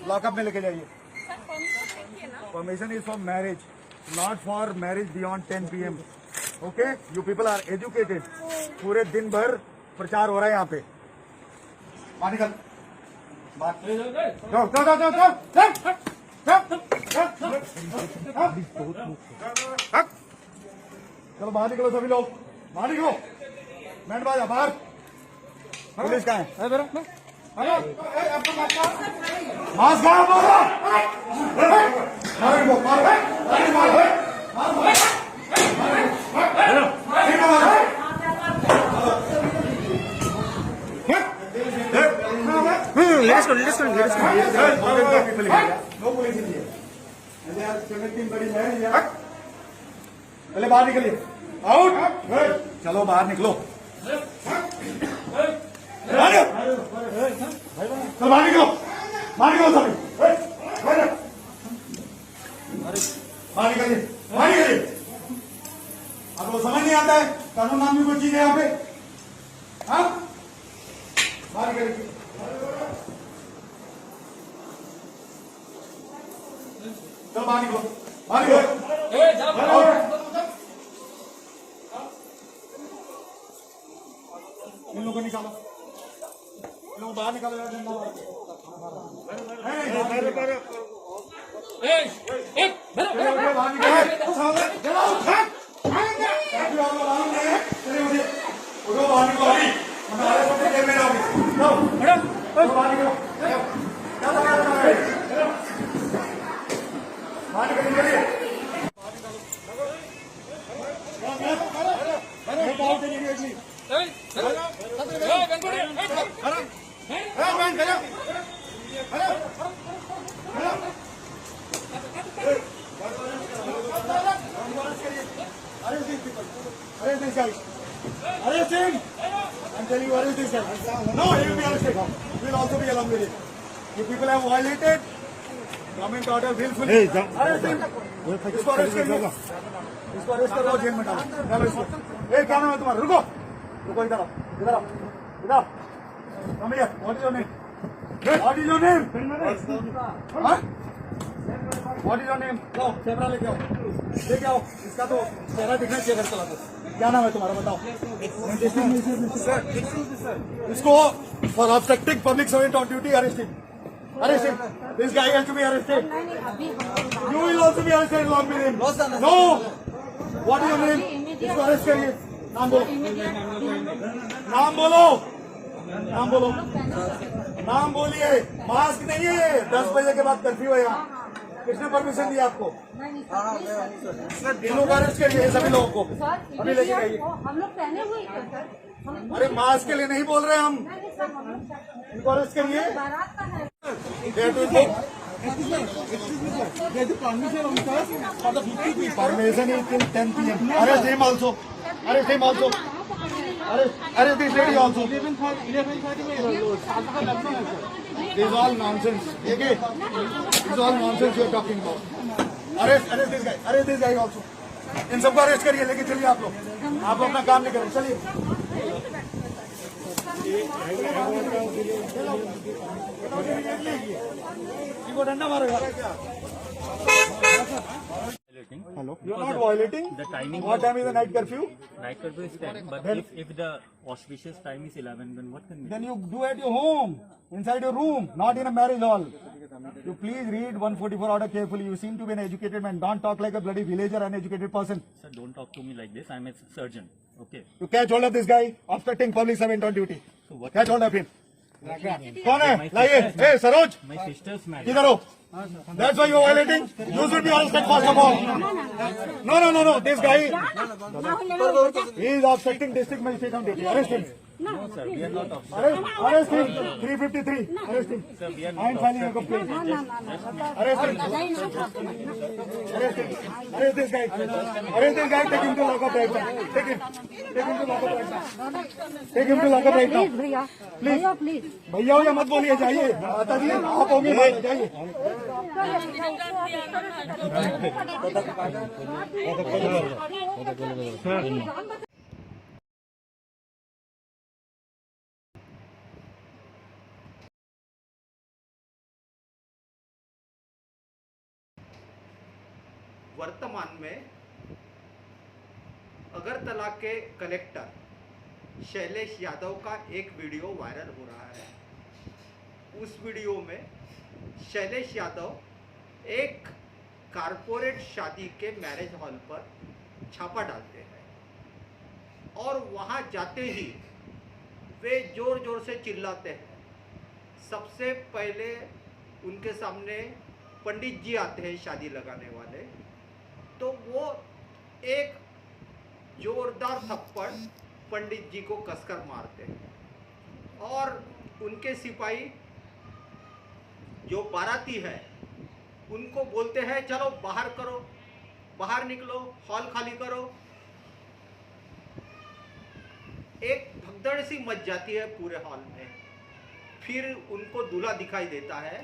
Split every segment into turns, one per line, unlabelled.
Lockup में लेके जाइए। Permission is for marriage, not for marriage beyond 10 PM। Okay, you people are educated. पूरे दिन भर प्रचार हो रहा है यहाँ पे। बाहर निकल, जाओ जाओ जाओ जाओ चलो बाहर निकलो सभी लोग, बाहर निकलो। बैंड बाजा बाहर। पुलिस कहाँ है? मास्क कहाँ बोलो?
लेडीज को
पहले बाहर निकलिए, आउट। चलो बाहर निकलो, चलो बाहर निकलो, बाहर निकलो सभी, बाहर निकलिए, बाहर निकलिए। आपको समझ नहीं आता है कानून नाम की कोई चीज है यहाँ पे? हाँ, बाहर निकलिए। चलो बाहर निकलो, बाहर निकलो। इन लोगों को निकालो, इन लोगों को बाहर निकालो। Arrest this guy. Arrest him. I'm telling you, arrest this guy. No, he will be arrested. We will also be along with it. You people have violated government order willfully. Arrest him. इसको arrest करिए, इसको arrest करो, jail में डालो। डालो इसको। क्या नाम है तुम्हारा? रुको, रुको, इधर आओ, इधर आओ, इधर आओ। Come here. What is your name? What is your name? हाँ? What is your name? Low, camera लेके आओ, लेके आओ। इसका तो चेहरा दिखना चाहिए घर चला तो। क्या नाम है तुम्हारा बताओ? इसको for obstructing public servant on duty arrest him. Arrest him. This guy has to be arrested. You will also be arrested along with him. No. What is your name? इसको अरेस्ट करिए। नाम बोलो, नाम बोलो, नाम बोलो, नाम बोलिए। मास्क नहीं है, 10 बजे के बाद कर्फ्यू है यहाँ। किसने परमिशन दिया आपको? इन लोग अरेस्ट करिए सभी लोगों को, अभी लेके आइए।
हम लोग पहने हुए हैं।
अरे मास्क के लिए नहीं बोल रहे हम, इनको अरेस्ट करिए। Permission is till 10 PM। Arrest him also, arrest him also, arrest this lady also. This is all nonsense. Okay? This is all nonsense you are talking about. Arrest this guy. Arrest this guy also. इन सबको arrest करिए, लेके चलिए आप लोग। आप अपना काम नहीं करें, चलिए। इनको डंडा मारेगा। Hello. You are not violating.
The timing.
What time is the night curfew?
Night curfew is 10, but if the auspicious time is 11, then what can we do?
Then you do at your home, inside your room, not in a marriage hall. You please read 144 order carefully. You seem to be an educated man. Don't talk like a bloody villager, uneducated person.
Sir, don't talk to me like this. I'm a surgeon. Okay.
You catch hold of this guy, obstructing public servant on duty.
So what?
Catch hold of him. कौन है? लाइए। Hey, Saroj,
My sister's married.
किधर हो? That's why you are violating. You should be arrested first of all. No. This guy, he is obstructing district magistrate on duty. Arrest him.
No, sir, we are not obstructing.
Arrest him. 353. Arrest him.
Sir, we are
I am
not
filing a complaint. Arrest him. Arrest him. Arrest this guy. Arrest this guy. Take him to lockup right now. Take him. Take him to lockup right now. Take him to lockup right now.
भैया,
Please.
Please.
भैया हो या मत बोलिए, जाइए। आता जी, आप होंगे, जाइए।
वर्तमान में अगरतला के कलेक्टर शैलेश यादव का एक वीडियो वायरल हो रहा है। उस वीडियो में शैलेश यादव एक कारपोरेट शादी के मैरिज हॉल पर छापा डालते हैं और वहां जाते ही वे जोर जोर से चिल्लाते हैं। सबसे पहले उनके सामने पंडित जी आते हैं शादी लगाने वाले, तो वो एक जोरदार थप्पड़ पंडित जी को कसकर मारते हैं और उनके सिपाही जो बाराती है उनको बोलते हैं चलो बाहर करो, बाहर निकलो, हॉल खाली करो। एक भगदड़ सी मच जाती है पूरे हॉल में। फिर उनको दूल्हा दिखाई देता है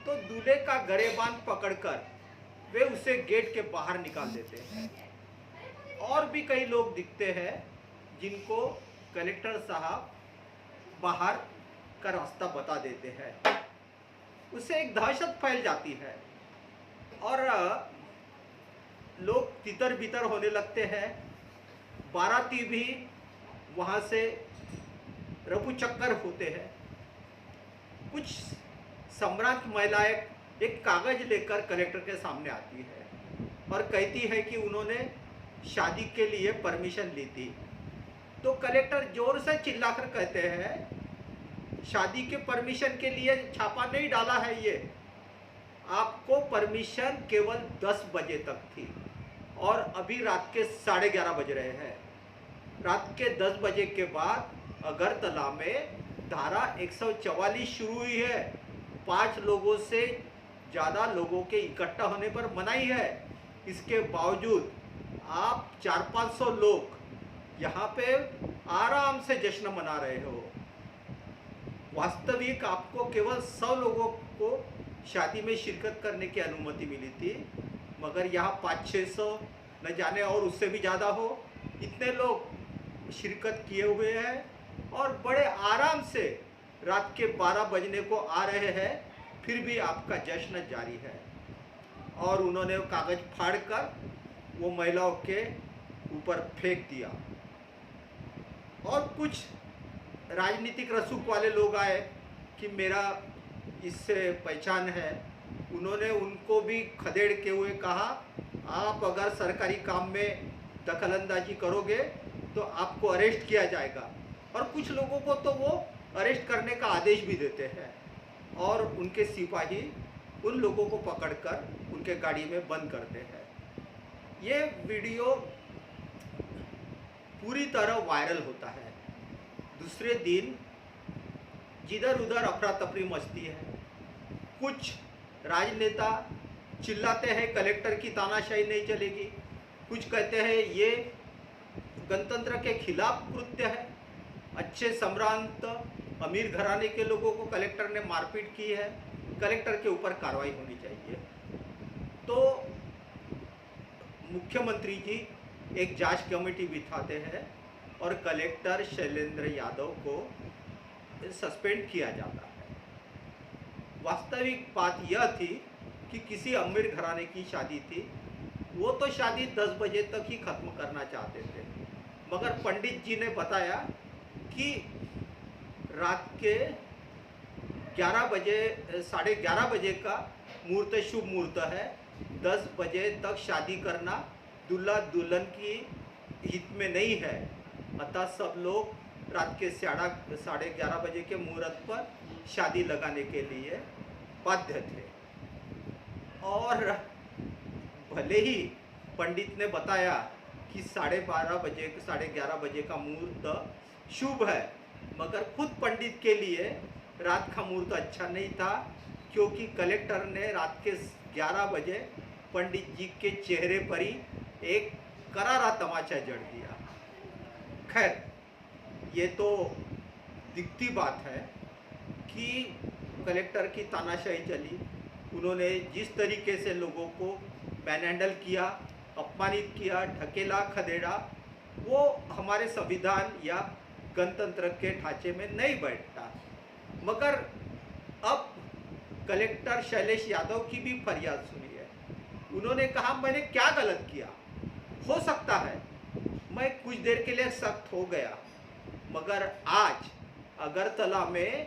तो दूल्हे का गरेबान पकड़कर वे उसे गेट के बाहर निकाल देते हैं। और भी कई लोग दिखते हैं जिनको कलेक्टर साहब बाहर का रास्ता बता देते हैं। उससे एक दहशत फैल जाती है और लोग तितर बितर होने लगते हैं। बाराती भी वहाँ से रफू चक्कर होते हैं। कुछ सम्राट महिलाएं एक कागज लेकर कलेक्टर के सामने आती है और कहती है कि उन्होंने शादी के लिए परमिशन ली थी। तो कलेक्टर जोर से चिल्लाकर कहते हैं शादी के परमिशन के लिए छापा नहीं डाला है, ये आपको परमिशन केवल 10 बजे तक थी और अभी रात के 11:30 बज रहे हैं। रात के 10 बजे के बाद अगरतला में धारा 144 शुरू हुई है। 5 लोगों से ज़्यादा लोगों के इकट्ठा होने पर मनाही है। इसके बावजूद आप 400-500 लोग यहाँ पे आराम से जश्न मना रहे हो। वास्तविक आपको केवल 100 लोगों को शादी में शिरकत करने की अनुमति मिली थी, मगर यहाँ 500-600 न जाने और उससे भी ज़्यादा हो, इतने लोग शिरकत किए हुए हैं और बड़े आराम से रात के 12 बजने को आ रहे हैं, फिर भी आपका जश्न जारी है। और उन्होंने कागज फाड़कर वो महिलाओं के ऊपर फेंक दिया। और कुछ राजनीतिक रसूख वाले लोग आए कि मेरा इससे पहचान है। उन्होंने उनको भी खदेड़ के हुए कहा आप अगर सरकारी काम में दखलंदाजी करोगे तो आपको अरेस्ट किया जाएगा। और कुछ लोगों को तो वो अरेस्ट करने का आदेश भी देते हैं और उनके सिपाही उन लोगों को पकड़कर उनके गाड़ी में बंद करते हैं। ये वीडियो पूरी तरह वायरल होता है। दूसरे दिन जिधर उधर अफरा तफरी मचती है। कुछ राजनेता चिल्लाते हैं कलेक्टर की तानाशाही नहीं चलेगी, कुछ कहते हैं ये गणतंत्र के खिलाफ कृत्य है, अच्छे सम्रांत अमीर घराने के लोगों को कलेक्टर ने मारपीट की है, कलेक्टर के ऊपर कार्रवाई होनी चाहिए। तो मुख्यमंत्री जी एक जांच कमेटी बिठाते हैं और कलेक्टर शैलेंद्र यादव को सस्पेंड किया जाता है। वास्तविक बात यह थी कि किसी अमीर घराने की शादी थी, वो तो शादी 10 बजे तक ही ख़त्म करना चाहते थे, मगर पंडित जी ने बताया कि रात के 11 बजे 11:30 बजे का मुहूर्त शुभ मुहूर्त है। 10 बजे तक शादी करना दूल्हा दुल्हन की हित में नहीं है, अतः सब लोग रात के 11:30 बजे के मुहूर्त पर शादी लगाने के लिए बाध्य थे। और भले ही पंडित ने बताया कि 11:30 बजे का मुहूर्त शुभ है, मगर खुद पंडित के लिए रात का मुहूर्त अच्छा नहीं था, क्योंकि कलेक्टर ने रात के 11 बजे पंडित जी के चेहरे पर ही एक करारा तमाचा जड़ दिया। खैर, ये तो दिखती बात है कि कलेक्टर की तानाशाही चली। उन्होंने जिस तरीके से लोगों को मैनहैंडल किया, अपमानित किया, ढकेला, खदेड़ा, वो हमारे संविधान या गणतंत्र के ढांचे में नहीं बैठता। मगर अब कलेक्टर शैलेश यादव की भी फरियाद सुनी है उन्होंने कहा मैंने क्या गलत किया। हो सकता है मैं कुछ देर के लिए सख्त हो गया, मगर आज अगरतला में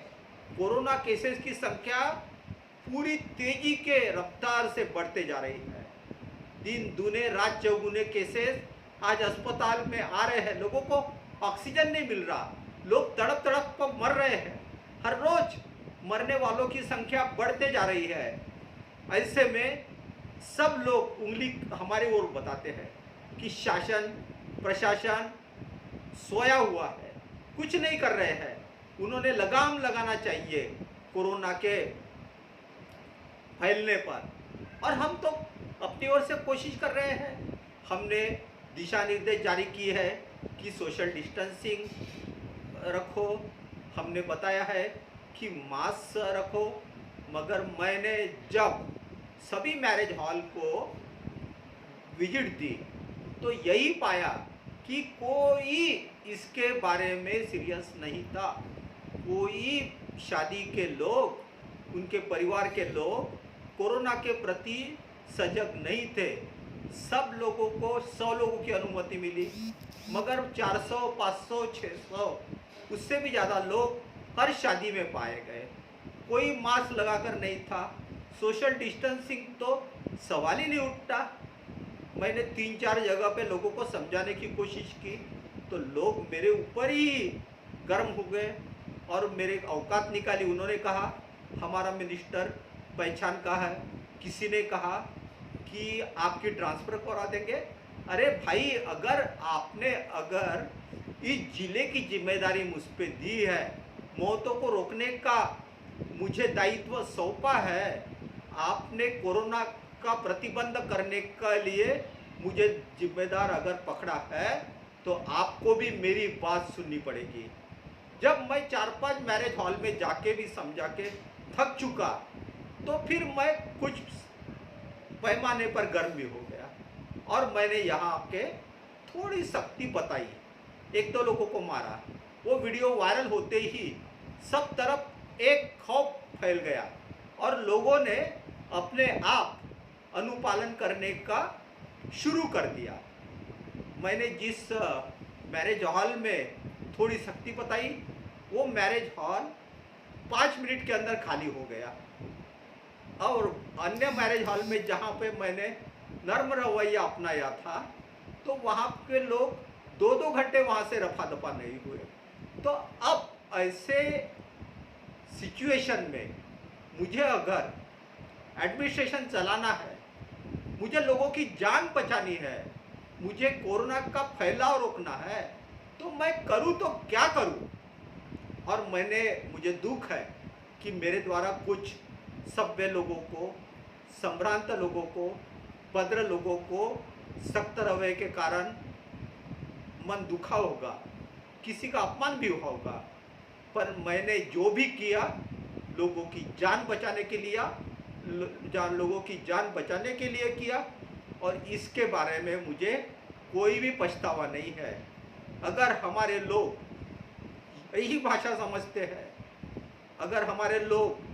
कोरोना केसेस की संख्या पूरी तेजी के रफ्तार से बढ़ते जा रही है। दिन दूने रात चौगुने केसेस आज अस्पताल में आ रहे हैं। लोगों को ऑक्सीजन नहीं मिल रहा, लोग तड़प तड़प पर मर रहे हैं। हर रोज मरने वालों की संख्या बढ़ते जा रही है। ऐसे में सब लोग उंगली हमारे ओर बताते हैं कि शासन प्रशासन सोया हुआ है, कुछ नहीं कर रहे हैं। उन्होंने लगाम लगाना चाहिए कोरोना के फैलने पर, और हम तो अपनी ओर से कोशिश कर रहे हैं। हमने दिशा निर्देश जारी की है कि सोशल डिस्टेंसिंग रखो, हमने बताया है कि मास्क रखो, मगर मैंने जब सभी मैरिज हॉल को विजिट दी तो यही पाया कि कोई इसके बारे में सीरियस नहीं था। कोई शादी के लोग, उनके परिवार के लोग कोरोना के प्रति सजग नहीं थे। सब लोगों को 100 लोगों की अनुमति मिली, मगर 400, 500, 600 उससे भी ज़्यादा लोग हर शादी में पाए गए। कोई मास्क लगाकर नहीं था, सोशल डिस्टेंसिंग तो सवाल ही नहीं उठता। मैंने 3-4 जगह पे लोगों को समझाने की कोशिश की तो लोग मेरे ऊपर ही गर्म हो गए और मेरे औकात निकाली। उन्होंने कहा हमारा मिनिस्टर पहचान का है, किसी ने कहा कि आपकी ट्रांसफ़र करा देंगे। अरे भाई, अगर इस जिले की जिम्मेदारी मुझ पे दी है, मौतों को रोकने का मुझे दायित्व सौंपा है, आपने कोरोना का प्रतिबंध करने के लिए मुझे जिम्मेदार अगर पकड़ा है तो आपको भी मेरी बात सुननी पड़ेगी। जब मैं 4-5 मैरिज हॉल में जाके भी समझा के थक चुका तो फिर मैं कुछ पैमाने पर गर्म भी हो गया और मैंने यहाँ आके थोड़ी सख्ती बताई। 1-2 लोगों को मारा। वो वीडियो वायरल होते ही सब तरफ एक खौफ फैल गया और लोगों ने अपने आप अनुपालन करने का शुरू कर दिया। मैंने जिस मैरिज हॉल में थोड़ी सख्ती बताई, वो मैरिज हॉल 5 मिनट के अंदर खाली हो गया। और अन्य मैरिज हॉल में जहाँ पे मैंने नर्म रवैया अपनाया था तो वहाँ के लोग 2-2 घंटे वहाँ से रफा दफा नहीं हुए। तो अब ऐसे सिचुएशन में मुझे अगर एडमिनिस्ट्रेशन चलाना है, मुझे लोगों की जान बचानी है, मुझे कोरोना का फैलाव रोकना है, तो मैं करूं तो क्या करूं। और मुझे दुख है कि मेरे द्वारा कुछ सभ्य लोगों को, संभ्रांत लोगों को, भद्र लोगों को सख्त रवैये के कारण मन दुखा होगा, किसी का अपमान भी हुआ होगा, पर मैंने जो भी किया लोगों की जान बचाने के लिए किया और इसके बारे में मुझे कोई भी पछतावा नहीं है। अगर हमारे लोग यही भाषा समझते हैं, अगर हमारे लोग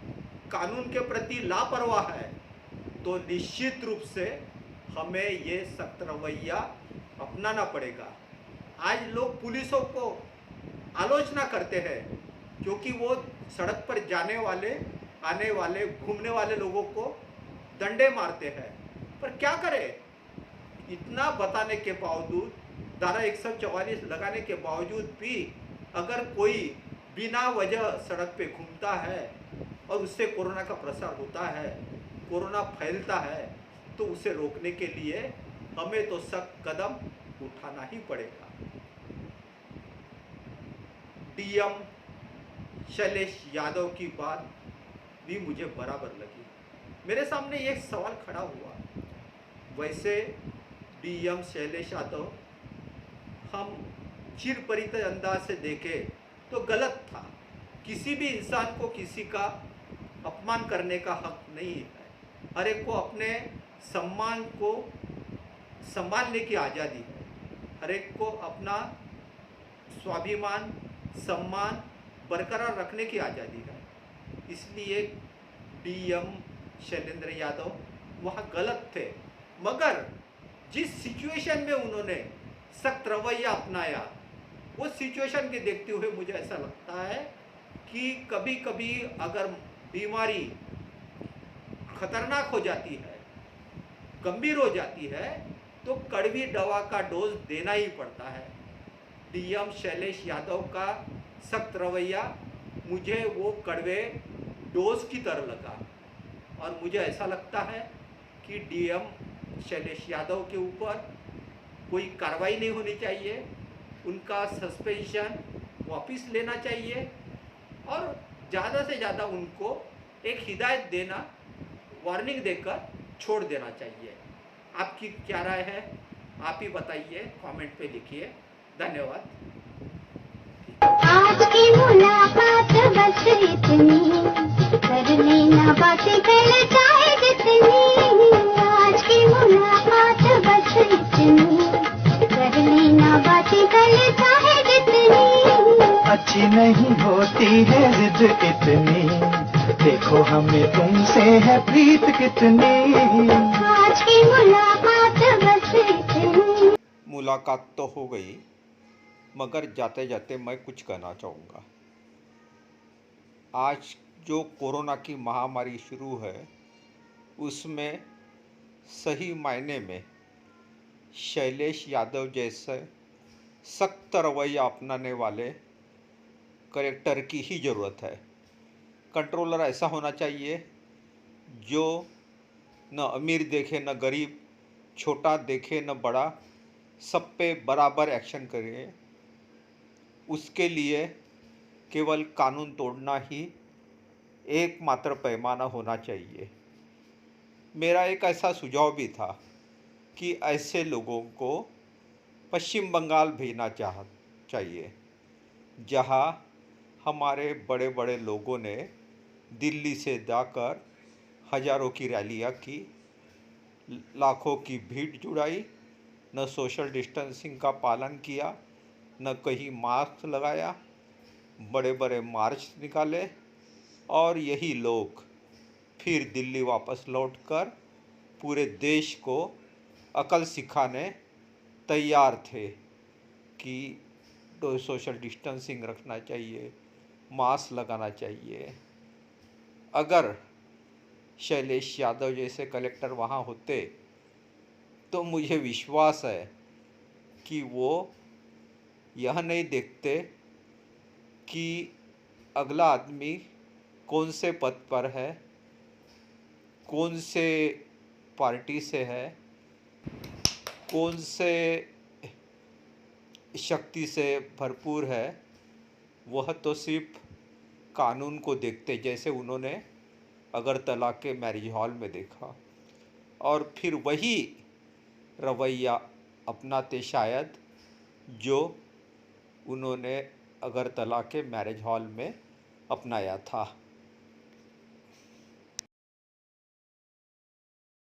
कानून के प्रति लापरवाह है तो निश्चित रूप से हमें ये सख्त रवैया अपनाना पड़ेगा। आज लोग पुलिसों को आलोचना करते हैं क्योंकि वो सड़क पर जाने वाले, आने वाले, घूमने वाले लोगों को डंडे मारते हैं, पर क्या करें। इतना बताने के बावजूद, धारा 144 लगाने के बावजूद भी अगर कोई बिना वजह सड़क पे घूमता है और उससे कोरोना का प्रसार होता है, कोरोना फैलता है, तो उसे रोकने के लिए हमें तो सख्त कदम उठाना ही पड़ेगा। डीएम शैलेश यादव की बात भी मुझे बराबर लगी। मेरे सामने एक सवाल खड़ा हुआ, वैसे डीएम शैलेश यादव हम चिरपरिचित अंदाज से देखें तो गलत था। किसी भी इंसान को किसी का अपमान करने का हक नहीं है। हर एक को अपने सम्मान को संभालने की आज़ादी है। हर एक को अपना स्वाभिमान, सम्मान बरकरार रखने की आज़ादी है। इसलिए डीएम शैलेंद्र यादव वहाँ गलत थे। मगर जिस सिचुएशन में उन्होंने सख्त रवैया अपनाया, वो सिचुएशन के देखते हुए मुझे ऐसा लगता है कि कभी कभी अगर बीमारी खतरनाक हो जाती है, गंभीर हो जाती है, तो कड़वी दवा का डोज देना ही पड़ता है। डीएम शैलेश यादव का सख्त रवैया मुझे वो कड़वे डोज की तरह लगा, और मुझे ऐसा लगता है कि डीएम शैलेश यादव के ऊपर कोई कार्रवाई नहीं होनी चाहिए, उनका सस्पेंशन वापस लेना चाहिए, और ज़्यादा से ज़्यादा उनको एक हिदायत देना, वार्निंग देकर छोड़ देना चाहिए। आपकी क्या राय है, आप ही बताइए, कमेंट पे लिखिए। धन्यवाद।
आज की मुलाकात बस इतनी, कर लेना बातें कर चाहे जितनी। आज की मुलाकात बस इतनी, कर लेना बातें कर चाहे जितनी।
अच्छी नहीं होती है जिद इतनी, देखो हमें तुमसे है प्रीत कितनी।
आज की मुलाकात बस इतनी।
मुलाकात तो हो गई, मगर जाते जाते मैं कुछ कहना चाहूँगा। आज जो कोरोना की महामारी शुरू है, उसमें सही मायने में शैलेश यादव जैसे सख्त रवैया अपनाने वाले कलेक्टर की ही ज़रूरत है। कंट्रोलर ऐसा होना चाहिए जो न अमीर देखे न गरीब, छोटा देखे न बड़ा, सब पे बराबर एक्शन करे। उसके लिए केवल कानून तोड़ना ही एकमात्र पैमाना होना चाहिए। मेरा एक ऐसा सुझाव भी था कि ऐसे लोगों को पश्चिम बंगाल भेजना चाहिए, जहां हमारे बड़े बड़े लोगों ने दिल्ली से जाकर हज़ारों की रैलियां की, लाखों की भीड़ जुटाई, न सोशल डिस्टेंसिंग का पालन किया, न कहीं मास्क लगाया, बड़े बड़े मार्च निकाले, और यही लोग फिर दिल्ली वापस लौटकर पूरे देश को अकल सिखाने तैयार थे कि सोशल डिस्टेंसिंग रखना चाहिए, मास्क लगाना चाहिए। अगर शैलेश यादव जैसे कलेक्टर वहाँ होते तो मुझे विश्वास है कि वो यह नहीं देखते कि अगला आदमी कौन से पद पर है, कौन से पार्टी से है, कौन से शक्ति से भरपूर है। वह तो सिर्फ कानून को देखते, जैसे उन्होंने अगरतला के मैरिज हॉल में देखा, और फिर वही रवैया अपनाते शायद जो उन्होंने अगरतला के मैरिज हॉल में अपनाया था।